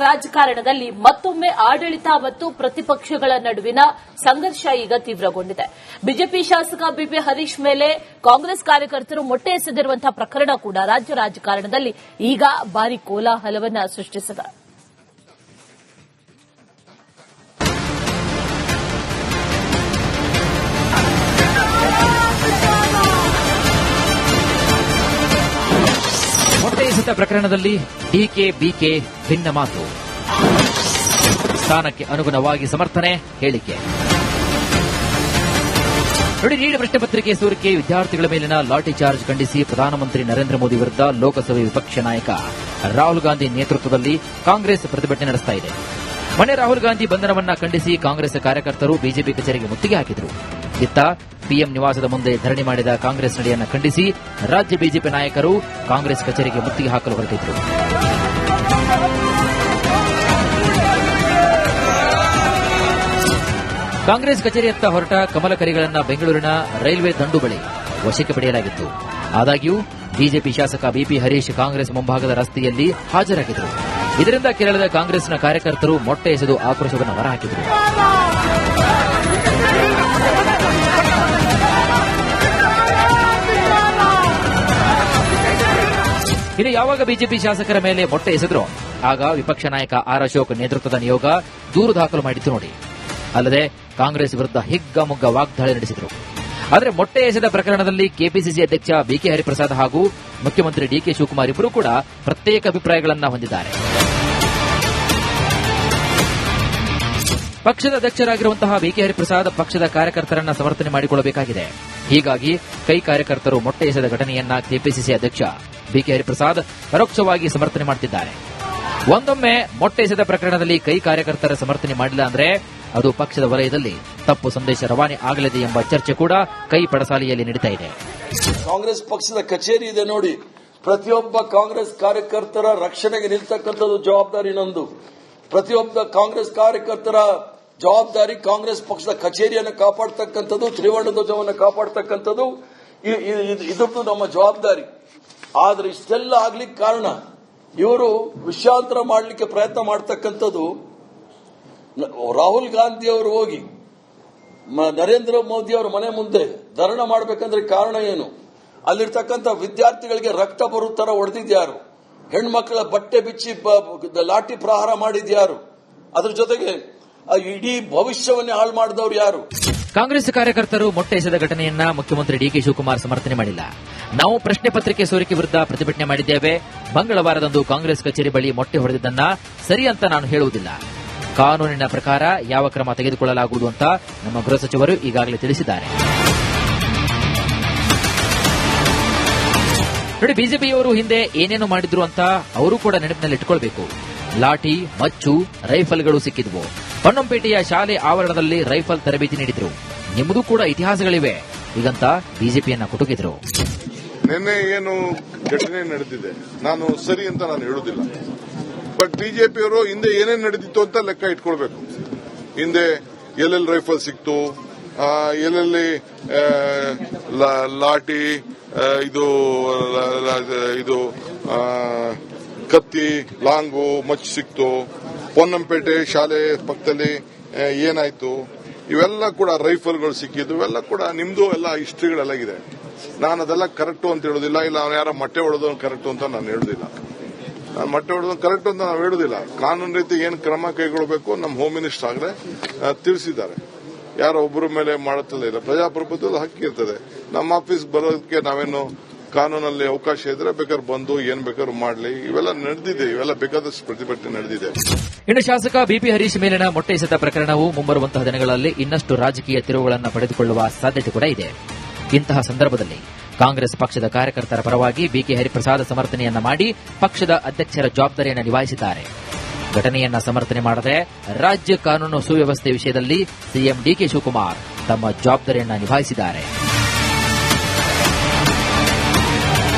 ರಾಜಕಾರಣದಲ್ಲಿ ಮತ್ತೊಮ್ಮೆ ಆಡಳಿತ ಮತ್ತು ಪ್ರತಿಪಕ್ಷಗಳ ನಡುವಿನ ಸಂಘರ್ಷ ಈಗ ತೀವ್ರಗೊಂಡಿದೆ. ಬಿಜೆಪಿ ಶಾಸಕ ಬಿಪಿ ಹರೀಶ್ ಮೇಲೆ ಕಾಂಗ್ರೆಸ್ ಕಾರ್ಯಕರ್ತರು ಮೊಟ್ಟೆ ಎಸೆದಿರುವಂತಹ ಪ್ರಕರಣ ಕೂಡ ರಾಜ್ಯ ರಾಜಕಾರಣದಲ್ಲಿ ಈಗ ಭಾರಿ ಕೋಲಾಹಲವನ್ನು ಸೃಷ್ಟಿಸಿದೆ. ಮೊಟ್ಟೆ ಎಸೆತ ಪ್ರಕರಣದಲ್ಲಿ ಡಿಕೆ ಬಿಕೆ ಭಿನ್ನ ಮಾತು. ಸ್ಥಾನಕ್ಕೆ ಅನುಗುಣವಾಗಿ ಸಮರ್ಥನೆ ಹೇಳಿಕೆ. ನೀಟ್ ಪ್ರಶ್ನೆ ಪತ್ರಿಕೆ ಸೋರಿಕೆ ವಿದ್ಯಾರ್ಥಿಗಳ ಮೇಲಿನ ಲಾಠಿ ಚಾರ್ಜ್ ಖಂಡಿಸಿ ಪ್ರಧಾನಮಂತ್ರಿ ನರೇಂದ್ರ ಮೋದಿ ವಿರುದ್ಧ ಲೋಕಸಭೆ ವಿಪಕ್ಷ ನಾಯಕ ರಾಹುಲ್ ಗಾಂಧಿ ನೇತೃತ್ವದಲ್ಲಿ ಕಾಂಗ್ರೆಸ್ ಪ್ರತಿಭಟನೆ ನಡೆಸ್ತಾ ಇದೆ. ಮೊನ್ನೆ ರಾಹುಲ್ ಗಾಂಧಿ ಬಂಧನವನ್ನ ಖಂಡಿಸಿ ಕಾಂಗ್ರೆಸ್ ಕಾರ್ಯಕರ್ತರು ಬಿಜೆಪಿ ಕಚೇರಿಗೆ ಮುತ್ತಿಗೆ ಹಾಕಿದರು. ಇತ್ತ ಪಿಎಂ ನಿವಾಸದ ಮುಂದೆ ಧರಣಿ ಮಾಡಿದ ಕಾಂಗ್ರೆಸ್ ನಡೆಯನ್ನು ಖಂಡಿಸಿ ರಾಜ್ಯ ಬಿಜೆಪಿ ನಾಯಕರು ಕಾಂಗ್ರೆಸ್ ಕಚೇರಿಗೆ ಮುತ್ತಿಗೆ ಹಾಕಲು ಹೊರಟಿದ್ರು. ಕಾಂಗ್ರೆಸ್ ಕಚೇರಿಯತ್ತ ಹೊರಟ ಕಮಲಕರಿಗಳನ್ನು ಬೆಂಗಳೂರಿನ ರೈಲ್ವೆ ದಂಡು ಬಳಿ ವಶಕ್ಕೆ ಪಡೆಯಲಾಗಿತ್ತು. ಆದಾಗ್ಯೂ ಬಿಜೆಪಿ ಶಾಸಕ ಬಿಪಿ ಹರೀಶ್ ಕಾಂಗ್ರೆಸ್ ಮುಂಭಾಗದ ರಸ್ತೆಯಲ್ಲಿ ಹಾಜರಾಗಿದ್ದರು. ಇದರಿಂದ ಕೆರಳಿದ ಕಾಂಗ್ರೆಸ್ನ ಕಾರ್ಯಕರ್ತರು ಮೊಟ್ಟೆ ಎಸೆದು ಆಕ್ರೋಶವನ್ನು ಹೊರಹಾಕಿದರು. ಇನ್ನು ಯಾವಾಗ ಬಿಜೆಪಿ ಶಾಸಕರ ಮೇಲೆ ಮೊಟ್ಟೆ ಎಸೆದ್ರು ಆಗ ವಿಪಕ್ಷ ನಾಯಕ ಆರ್ ಅಶೋಕ್ ನೇತೃತ್ವದ ನಿಯೋಗ ದೂರು ದಾಖಲು ಮಾಡಿತ್ತು ನೋಡಿ. ಅಲ್ಲದೆ ಕಾಂಗ್ರೆಸ್ ವಿರುದ್ಧ ಹಿಗ್ಗಾಮುಗ್ಗಾ ವಾಗ್ದಾಳಿ ನಡೆಸಿದರು. ಆದರೆ ಮೊಟ್ಟೆ ಎಸೆದ ಪ್ರಕರಣದಲ್ಲಿ ಕೆಪಿಸಿಸಿ ಅಧ್ಯಕ್ಷ ಬಿಕೆ ಹರಿಪ್ರಸಾದ್ ಹಾಗೂ ಮುಖ್ಯಮಂತ್ರಿ ಡಿಕೆ ಶಿವಕುಮಾರ್ ಇಬ್ಬರೂ ಕೂಡ ಪ್ರತ್ಯೇಕ ಅಭಿಪ್ರಾಯಗಳನ್ನು ಹೊಂದಿದ್ದಾರೆ. ಪಕ್ಷದ ಅಧ್ಯಕ್ಷರಾಗಿರುವಂತಹ ಬಿಕೆ ಹರಿಪ್ರಸಾದ್ ಪಕ್ಷದ ಕಾರ್ಯಕರ್ತರನ್ನ ಸಮರ್ಥನೆ ಮಾಡಿಕೊಳ್ಳಬೇಕಾಗಿದೆ. ಹೀಗಾಗಿ ಕೈ ಕಾರ್ಯಕರ್ತರು ಮೊಟ್ಟೆ ಎಸೆದ ಘಟನೆಯನ್ನ ಕೆಪಿಸಿಸಿ ಅಧ್ಯಕ್ಷ ಬಿಕೆ ಹರಿಪ್ರಸಾದ್ ಪರೋಕ್ಷವಾಗಿ ಸಮರ್ಥನೆ ಮಾಡುತ್ತಿದ್ದಾರೆ. ಒಂದೊಮ್ಮೆ ಮೊಟ್ಟೆ ಎಸೆದ ಪ್ರಕರಣದಲ್ಲಿ ಕೈ ಕಾರ್ಯಕರ್ತರ ಸಮರ್ಥನೆ ಮಾಡಿಲ್ಲ ಅಂದ್ರೆ ಅದು ಪಕ್ಷದ ವಲಯದಲ್ಲಿ ತಪ್ಪು ಸಂದೇಶ ರವಾನೆ ಆಗಲಿದೆ ಎಂಬ ಚರ್ಚೆ ಕೂಡ ಕೈ ಪಡಸಾಲೆಯಲ್ಲಿ ನಡೀತಾ ಇದೆ. ಕಾಂಗ್ರೆಸ್ ಪಕ್ಷದ ಕಚೇರಿ ಇದೆ ನೋಡಿ, ಪ್ರತಿಯೊಬ್ಬ ಕಾಂಗ್ರೆಸ್ ಕಾರ್ಯಕರ್ತರ ರಕ್ಷಣೆಗೆ ನಿಲ್ತಕ್ಕಂಥದ್ದು ಜವಾಬ್ದಾರಿ ನಂದು. ಪ್ರತಿಯೊಬ್ಬ ಕಾಂಗ್ರೆಸ್ ಕಾರ್ಯಕರ್ತರ ಜವಾಬ್ದಾರಿ ಕಾಂಗ್ರೆಸ್ ಪಕ್ಷದ ಕಚೇರಿಯನ್ನು ಕಾಪಾಡತಕ್ಕಂಥದ್ದು, ತ್ರಿವರ್ಣ ಧ್ವಜವನ್ನು ಕಾಪಾಡತಕ್ಕಂಥದ್ದು ಇದರದ್ದು ನಮ್ಮ ಜವಾಬ್ದಾರಿ. ಆದರೆ ಇಷ್ಟೆಲ್ಲ ಆಗ್ಲಿಕ್ಕೆ ಕಾರಣ ಇವರು ವಿಷಯಾಂತರ ಮಾಡಲಿಕ್ಕೆ ಪ್ರಯತ್ನ ಮಾಡತಕ್ಕಂಥದ್ದು. ರಾಹುಲ್ ಗಾಂಧಿ ಅವರು ಹೋಗಿ ನರೇಂದ್ರ ಮೋದಿ ಅವರ ಮನೆ ಮುಂದೆ ಧರಣ ಮಾಡಬೇಕಂದ್ರೆ ಕಾರಣ ಏನು? ಅಲ್ಲಿರ್ತಕ್ಕಂಥ ವಿದ್ಯಾರ್ಥಿಗಳಿಗೆ ರಕ್ತ ಬರೋ ತರ ಹೊಡೆದಿದ್ಯಾರು? ಹೆಣ್ಮಕ್ಳ ಬಟ್ಟೆ ಬಿಚ್ಚಿ ಲಾಠಿ ಪ್ರಹಾರ ಮಾಡಿದ್ಯಾರು? ಅದ್ರ ಜೊತೆಗೆ ಇಡೀ ಭವಿಷ್ಯವನ್ನೇ ಹಾಳು ಮಾಡಿದವರು ಯಾರು? ಕಾಂಗ್ರೆಸ್ ಕಾರ್ಯಕರ್ತರು ಮೊಟ್ಟೆ ಎಸೆದ ಘಟನೆಯನ್ನ ಮುಖ್ಯಮಂತ್ರಿ ಡಿಕೆ ಶಿವಕುಮಾರ್ ಸಮರ್ಥನೆ ಮಾಡಿಲ್ಲ. ನಾವು ಪ್ರಶ್ನೆ ಪತ್ರಿಕೆ ಸೋರಿಕೆ ವಿರುದ್ಧ ಪ್ರತಿಭಟನೆ ಮಾಡಿದ್ದೇವೆ. ಮಂಗಳವಾರದಂದು ಕಾಂಗ್ರೆಸ್ ಕಚೇರಿ ಬಳಿ ಮೊಟ್ಟೆ ಹೊಡೆದಿದ್ದನ್ನ ಸರಿ ಅಂತ ನಾನು ಹೇಳುವುದಿಲ್ಲ. ಕಾನೂನಿನ ಪ್ರಕಾರ ಯಾವ ಕ್ರಮ ತೆಗೆದುಕೊಳ್ಳಲಾಗುವುದು ಅಂತ ನಮ್ಮ ಗೃಹ ಸಚಿವರು ಈಗಾಗಲೇ ತಿಳಿಸಿದ್ದಾರೆ. ನೋಡಿ, ಬಿಜೆಪಿಯವರು ಹಿಂದೆ ಏನೇನು ಮಾಡಿದ್ರು ಅಂತ ಅವರು ಕೂಡ ನೆನಪಿನಲ್ಲಿಟ್ಟುಕೊಳ್ಳಬೇಕು. ಲಾಠಿ, ಮಚ್ಚು, ರೈಫಲ್ಗಳು ಸಿಕ್ಕಿದ್ವು. ಪೊನ್ನಂಪೇಟೆಯ ಶಾಲೆ ಆವರಣದಲ್ಲಿ ರೈಫಲ್ ತರಬೇತಿ ನೀಡಿದ್ರು. ನಿಮ್ಮದು ಕೂಡ ಇತಿಹಾಸಗಳಿವೆ ಹೀಗಂತ ಬಿಜೆಪಿಯನ್ನ ಕುಟುಕಿದ್ರು. ನಿನ್ನೆ ಏನು ಘಟನೆ ನಡೆದಿದೆ ನಾನು ಸರಿ ಅಂತ ನಾನು ಹೇಳುವುದಿಲ್ಲ. ಬಟ್ ಬಿಜೆಪಿಯವರು ಹಿಂದೆ ಏನೇನು ನಡೆದಿತ್ತು ಅಂತ ಲೆಕ್ಕ ಇಟ್ಕೊಳ್ಬೇಕು. ಹಿಂದೆ ಎಲ್ಲೆಲ್ಲಿ ರೈಫಲ್ ಸಿಕ್ತು, ಎಲ್ಲೆಲ್ಲಿ ಲಾಠಿ, ಇದು ಕತ್ತಿ, ಲಾಂಗು, ಮಚ್ಚು ಸಿಕ್ತು, ಪೊನ್ನಂಪೇಟೆ ಶಾಲೆ ಪಕ್ಕದಲ್ಲಿ ಏನಾಯ್ತು, ಇವೆಲ್ಲ ಕೂಡ ರೈಫಲ್ಗಳು ಸಿಕ್ಕಿದ್ದು, ಇವೆಲ್ಲ ಕೂಡ ನಿಮ್ದು ಎಲ್ಲ ಹಿಸ್ಟ್ರಿಗಳೆಲ್ಲ ಇದೆ. ನಾನು ಅದೆಲ್ಲ ಕರೆಕ್ಟು ಅಂತ ಹೇಳುದಿಲ್ಲ. ಇಲ್ಲ ಅವನು ಯಾರ ಮೊಟ್ಟೆ ಹೊಡೆದವನು ಕರೆಕ್ಟು ಅಂತ ನಾನು ಹೇಳುದಿಲ್ಲ. ನಾನು ಮೊಟ್ಟೆ ಹೊಡೆದವನು ಕರೆಕ್ಟ್ ಅಂತ ನಾವು ಹೇಳುದಿಲ್ಲ. ಕಾನೂನು ರೀತಿ ಏನು ಕ್ರಮ ಕೈಗೊಳ್ಳಬೇಕು ನಮ್ಮ ಹೋಮ್ ಮಿನಿಸ್ಟರ್ ಆಗಲೇ ತಿಳಿಸಿದ್ದಾರೆ. ಯಾರೋ ಒಬ್ಬರ ಮೇಲೆ ಮಾಡುತ್ತಲೇ ಇಲ್ಲ. ಪ್ರಜಾಪ್ರಭುತ್ವದ ಹಕ್ಕಿ ಇರ್ತದೆ. ನಮ್ಮ ಆಫೀಸ್ ಬರೋದಕ್ಕೆ ನಾವೇನು ಕಾನೂನಲ್ಲಿ ಅವಕಾಶ ಇದ್ರೆ ಬೇಕಾದ್ರೆ ಬಂದು ಏನ್ ಬೇಕಾದ್ರೂ ಮಾಡಲಿ. ಇವೆಲ್ಲ ನಡೆದಿದೆ, ಇವೆಲ್ಲ ಬೇಕಾದಷ್ಟು ಪ್ರತಿಭಟನೆ ನಡೆದಿದೆ. ಇನ್ನು ಶಾಸಕ ಬಿಪಿ ಹರೀಶ್ ಮೇಲಿನ ಮೊಟ್ಟೆ ಎಸೆತ ಪ್ರಕರಣವು ಮುಂಬರುವಂತಹ ದಿನಗಳಲ್ಲಿ ಇನ್ನಷ್ಟು ರಾಜಕೀಯ ತಿರುವುಗಳನ್ನು ಪಡೆದುಕೊಳ್ಳುವ ಸಾಧ್ಯತೆ ಕೂಡ ಇದೆ. ಇಂತಹ ಸಂದರ್ಭದಲ್ಲಿ ಕಾಂಗ್ರೆಸ್ ಪಕ್ಷದ ಕಾರ್ಯಕರ್ತರ ಪರವಾಗಿ ಬಿಕೆ ಹರಿಪ್ರಸಾದ್ ಸಮರ್ಥನೆಯನ್ನ ಮಾಡಿ ಪಕ್ಷದ ಅಧ್ಯಕ್ಷರ ಜವಾಬ್ದಾರಿಯನ್ನು ನಿಭಾಯಿಸಿದ್ದಾರೆ. ಘಟನೆಯನ್ನ ಸಮರ್ಥನೆ ಮಾಡದೆ ರಾಜ್ಯ ಕಾನೂನು ಸುವ್ಯವಸ್ಥೆ ವಿಷಯದಲ್ಲಿ ಸಿಎಂ ಡಿಕೆ ಶಿವಕುಮಾರ್ ತಮ್ಮ ಜವಾಬ್ದಾರಿಯನ್ನು ನಿಭಾಯಿಸಿದ್ದಾರೆ.